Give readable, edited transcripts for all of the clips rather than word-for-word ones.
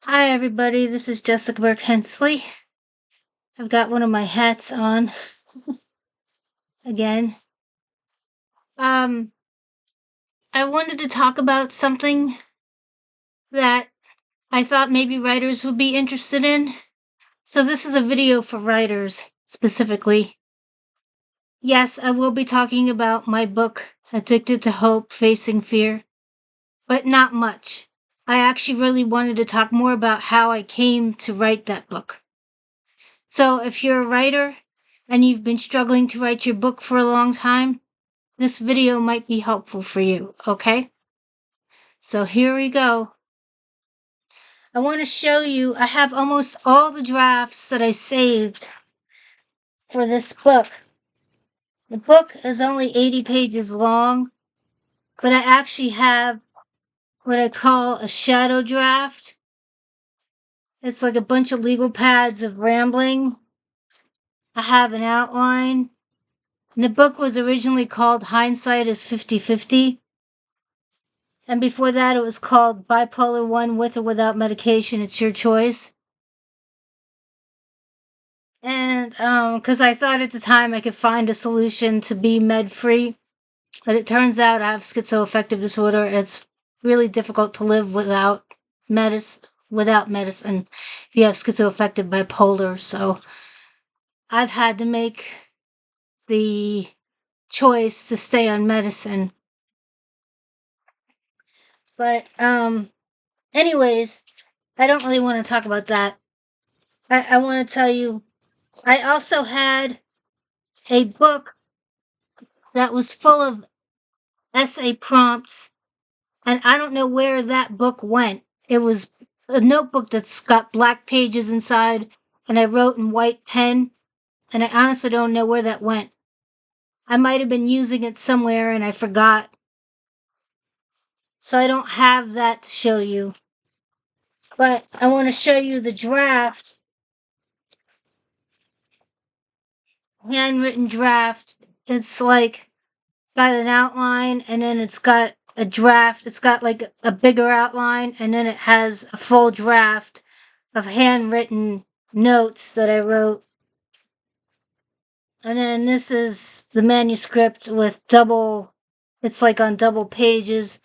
Hi, everybody. This is Jessica Burke Hensley. I've got one of my hats on again. Um, I wanted to talk about something that I thought maybe writers would be interested in. So, this is a video for writers specifically. Yes, I will be talking about my book, Addicted to Hope Facing Fear, but not much. I actually really wanted to talk more about how I came to write that book. So, if you're a writer and you've been struggling to write your book for a long time, this video might be helpful for you, okay? So here we go. I want to show you, I have almost all the drafts that I saved for this book. The book is only 80 pages long, but I actually have what I call a shadow draft. It's like a bunch of legal pads of rambling. I have an outline. And the book was originally called Hindsight is 50/50. And before that, it was called Bipolar 1 with or without medication. It's your choice. And because I thought at the time I could find a solution to be med free, but it turns out I have schizoaffective disorder. It's really difficult to live without medicine. If you have schizoaffective bipolar, so I've had to make the choice to stay on medicine. But anyways, I don't really want to talk about that. I want to tell you, I also had a book that was full of essay prompts, and I don't know where that book went. It was a notebook that's got black pages inside, and I wrote in white pen, and I honestly don't know where that went. I might have been using it somewhere and I forgot. So I don't have that to show you. But I want to show you the draft, handwritten draft. It's like got an outline, and then it's got a draft. It's got like a bigger outline, and then it has a full draft of handwritten notes that I wrote. And then this is the manuscript with it's like on double pages.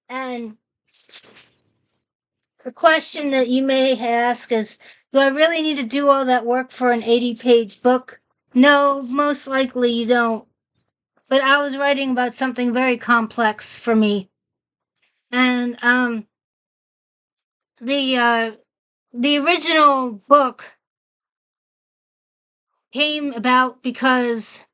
And the question that you may ask is, do I really need to do all that work for an 80-page book? No, most likely you don't. But I was writing about something very complex for me. And the original book came about because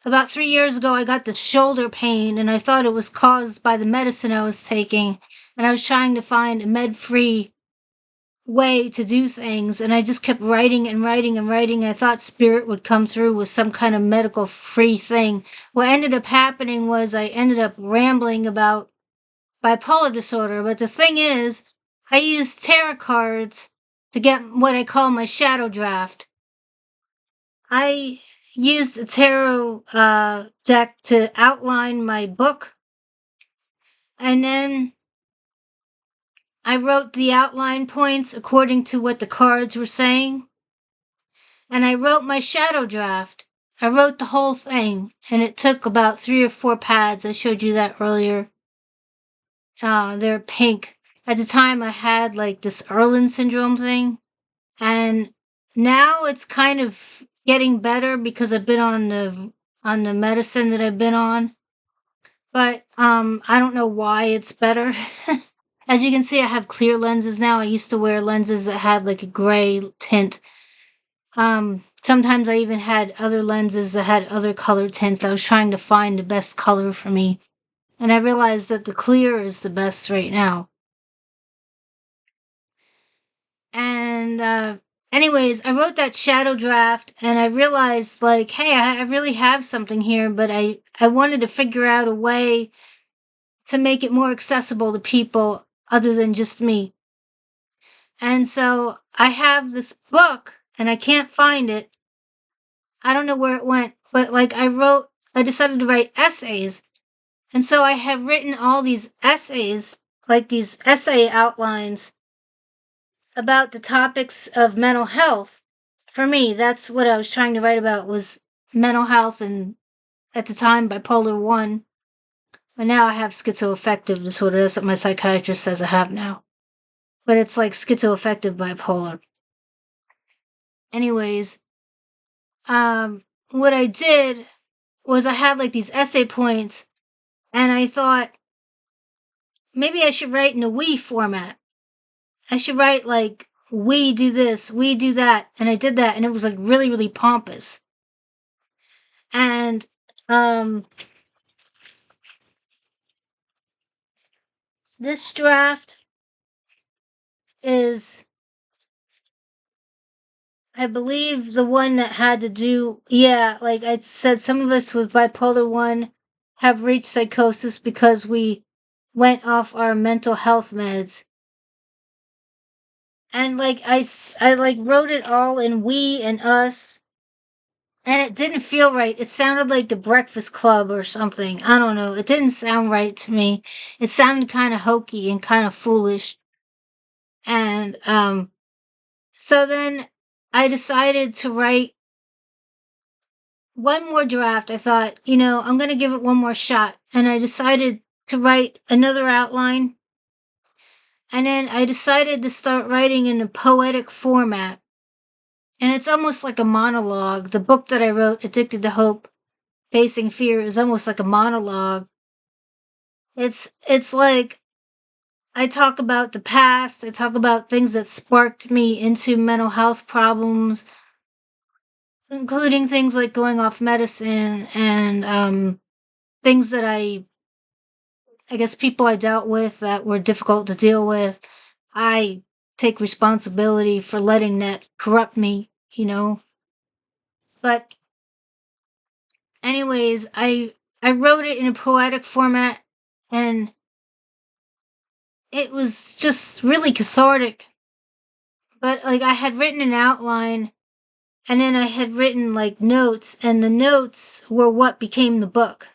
about 3 years ago I got the shoulder pain, and I thought it was caused by the medicine I was taking, and I was trying to find a med-free way to do things, and I just kept writing and writing and writing. I thought Spirit would come through with some kind of medical free thing. What ended up happening was I ended up rambling about bipolar disorder, but the thing is, I used tarot cards to get what I call my shadow draft. I used a tarot deck to outline my book, and then I wrote the outline points according to what the cards were saying, and I wrote my shadow draft. I wrote the whole thing, and it took about 3 or 4 pads. I showed you that earlier. They're pink. At the time, I had like this Erland syndrome thing, and now it's kind of getting better because I've been on the medicine that I've been on. But I don't know why it's better. As you can see, I have clear lenses now. I used to wear lenses that had like a gray tint. Sometimes I even had other lenses that had other color tints. I was trying to find the best color for me. And I realized that the clear is the best right now. And anyways, I wrote that shadow draft, and I realized, like, hey, I really have something here, but I wanted to figure out a way to make it more accessible to people other than just me. And so I have this book, and I can't find it. I don't know where it went, but like I decided to write essays. And so I have written all these essays, like these essay outlines about the topics of mental health. For me, that's what I was trying to write about, was mental health, and at the time bipolar 1. And now I have schizoaffective disorder. That's what my psychiatrist says I have now. But it's like schizoaffective bipolar. Anyways, what I did was I had like these essay points, and I thought maybe I should write in a we format. I should write like, we do this, we do that. And I did that, and it was like really, really pompous. And this draft is, I believe, the one that had to do, yeah, like I said, some of us with bipolar 1 have reached psychosis because we went off our mental health meds. And like I like wrote it all in we and us, and it didn't feel right. It sounded like the Breakfast Club or something. I don't know. It didn't sound right to me. It sounded kind of hokey and kind of foolish. And so then I decided to write one more draft. I thought, I'm going to give it one more shot. And I decided to write another outline. And then I decided to start writing in a poetic format. And it's almost like a monologue. The book that I wrote, Addicted to Hope, Facing Fear, is almost like a monologue. It's like I talk about the past, I talk about things that sparked me into mental health problems, including things like going off medicine and things that I guess people I dealt with that were difficult to deal with. I take responsibility for letting that corrupt me. But anyways, I wrote it in a poetic format, and it was just really cathartic. But like I had written an outline, and then I had written like notes, and the notes were what became the book.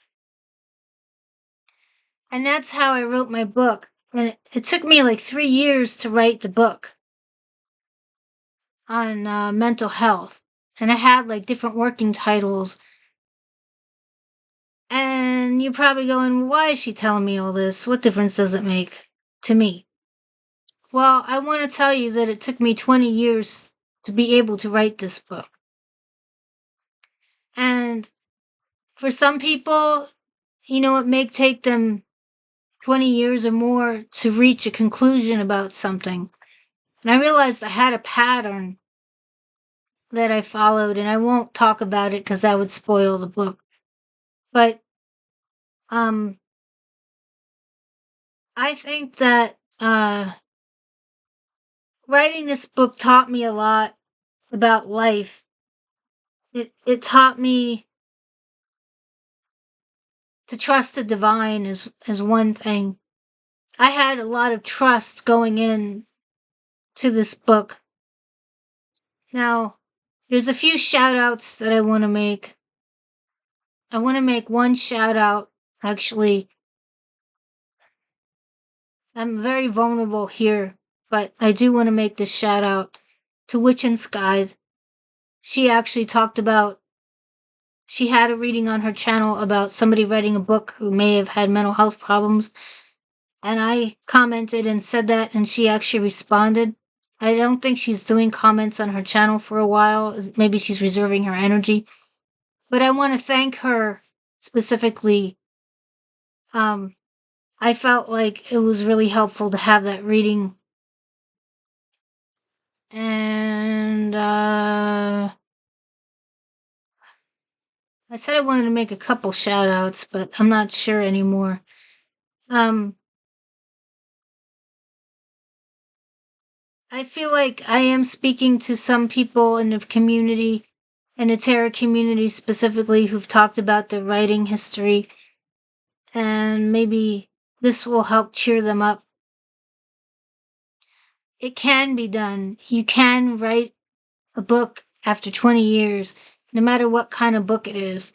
And that's how I wrote my book. And it took me like 3 years to write the book on mental health. And I had like different working titles. And you're probably going, why is she telling me all this? What difference does it make to me? Well, I want to tell you that it took me 20 years to be able to write this book. And for some people, it may take them 20 years or more to reach a conclusion about something. And I realized I had a pattern that I followed, and I won't talk about it because that would spoil the book. But I think that writing this book taught me a lot about life. It taught me to trust the divine as one thing. I had a lot of trust going in to this book. Now, there's a few shout outs that I want to make. I want to make one shout out, actually. I'm very vulnerable here, but I do want to make this shout out to Witch and Scythe. She actually talked about, she had a reading on her channel about somebody writing a book who may have had mental health problems. And I commented and said that, and she actually responded. I don't think she's doing comments on her channel for a while. Maybe she's reserving her energy. But I want to thank her specifically. I felt like it was really helpful to have that reading. And I said I wanted to make a couple shout outs, but I'm not sure anymore. I feel like I am speaking to some people in the community, in the tarot community specifically, who've talked about their writing history, and maybe this will help cheer them up. It can be done. You can write a book after 20 years, no matter what kind of book it is.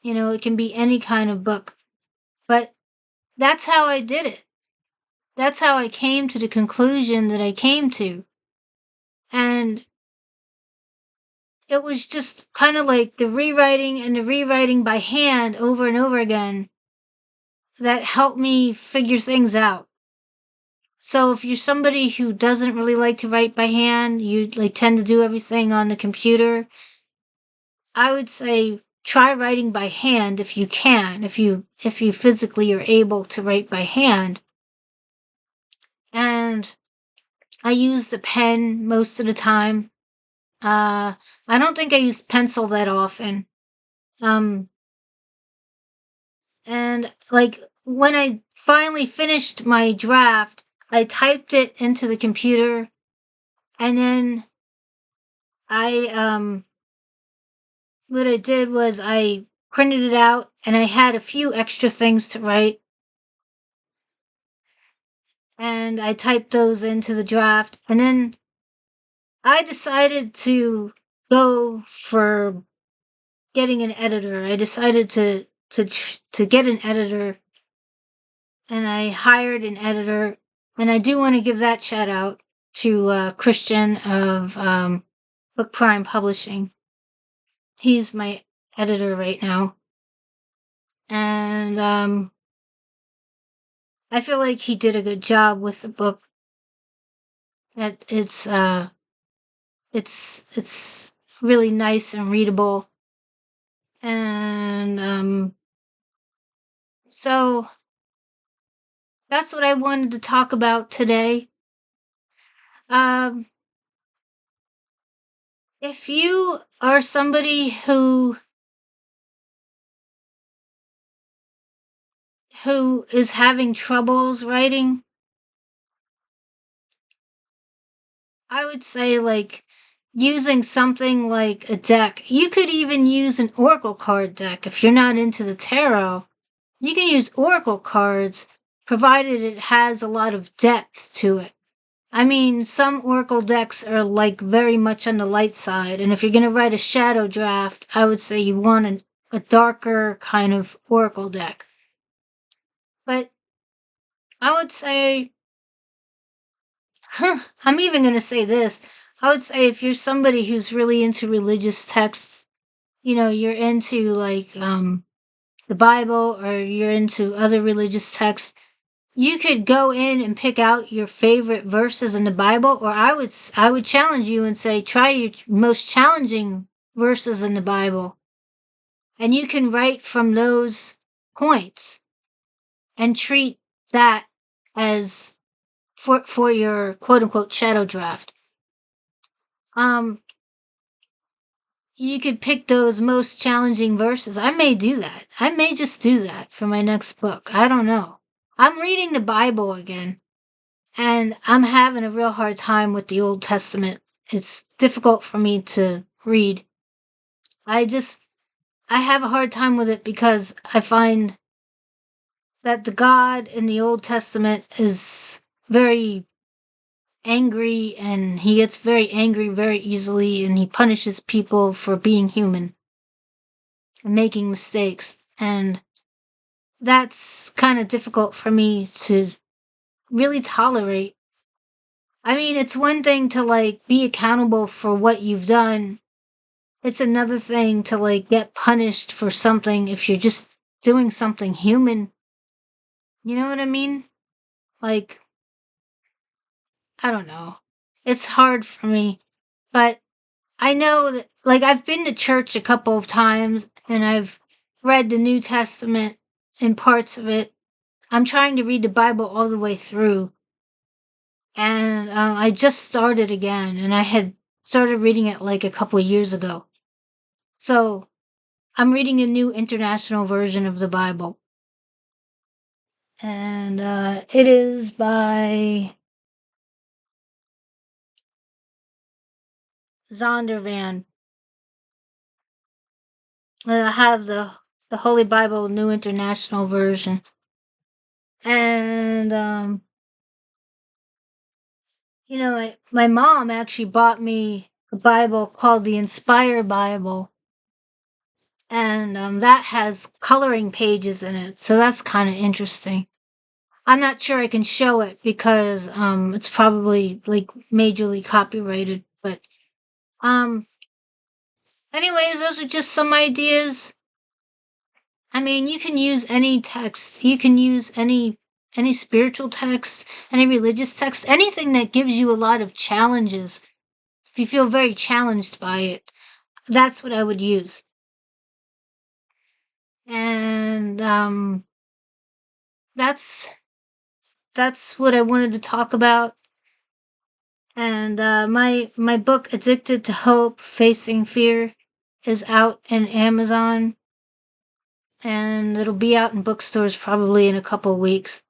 It can be any kind of book. But that's how I did it. That's how I came to the conclusion that I came to. And it was just kind of like the rewriting and the rewriting by hand over and over again that helped me figure things out. So if you're somebody who doesn't really like to write by hand, you like tend to do everything on the computer, I would say try writing by hand if you can, if you physically are able to write by hand. And I use the pen most of the time. I don't think I use pencil that often. Um, and like when I finally finished my draft, I typed it into the computer, and then I what I did was I printed it out, and I had a few extra things to write, and I typed those into the draft, and then I decided to go for getting an editor. I decided to get an editor, and I hired an editor, and I do want to give that shout out to Christian of Book Prime Publishing. He's my editor right now, and I feel like he did a good job with the book. That it's really nice and readable, and so that's what I wanted to talk about today. Um, if you are somebody who is having troubles writing, I would say like using something like a deck. You could even use an oracle card deck if you're not into the tarot. You can use oracle cards provided it has a lot of depth to it. I mean, some oracle decks are like very much on the light side, and if you're going to write a shadow draft, I would say you want a darker kind of oracle deck. But I would say, I'm even going to say this. I would say if you're somebody who's really into religious texts, you're into like the Bible, or you're into other religious texts, you could go in and pick out your favorite verses in the Bible, or I would challenge you and say try your most challenging verses in the Bible, and you can write from those points and treat that as for your quote unquote shadow draft. Um, you could pick those most challenging verses. I may do that. I may just do that for my next book. I don't know. I'm reading the Bible again. And I'm having a real hard time with the Old Testament. It's difficult for me to read. I just, I have a hard time with it because I find that the God in the Old Testament is very angry, and he gets very angry very easily, and he punishes people for being human and making mistakes. And that's kind of difficult for me to really tolerate. I mean, it's one thing to like be accountable for what you've done. It's another thing to like get punished for something if you're just doing something human. You know what I mean? Like, I don't know. It's hard for me. But I know that, like, I've been to church a couple of times, and I've read the New Testament and parts of it. I'm trying to read the Bible all the way through. And I just started again, and I had started reading it like a couple of years ago. So I'm reading a new international version of the Bible. And it is by Zondervan. And I have the Holy Bible New International Version. And, my mom actually bought me a Bible called the Inspired Bible. and that has coloring pages in it, so that's kind of interesting. I'm not sure I can show it because it's probably like majorly copyrighted, but um anyways, those are just some ideas. I mean, you can use any text. You can use any spiritual text, any religious text, anything that gives you a lot of challenges. If you feel very challenged by it, that's what I would use. And that's that's what I wanted to talk about. And my book Addicted to Hope: Facing Fear is out in Amazon, and it'll be out in bookstores probably in a couple weeks.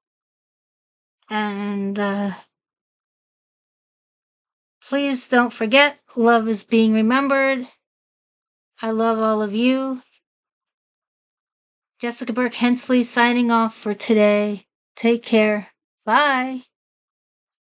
And please don't forget, love is being remembered. I love all of you. Jessica Burke Hensley signing off for today. Take care. Bye.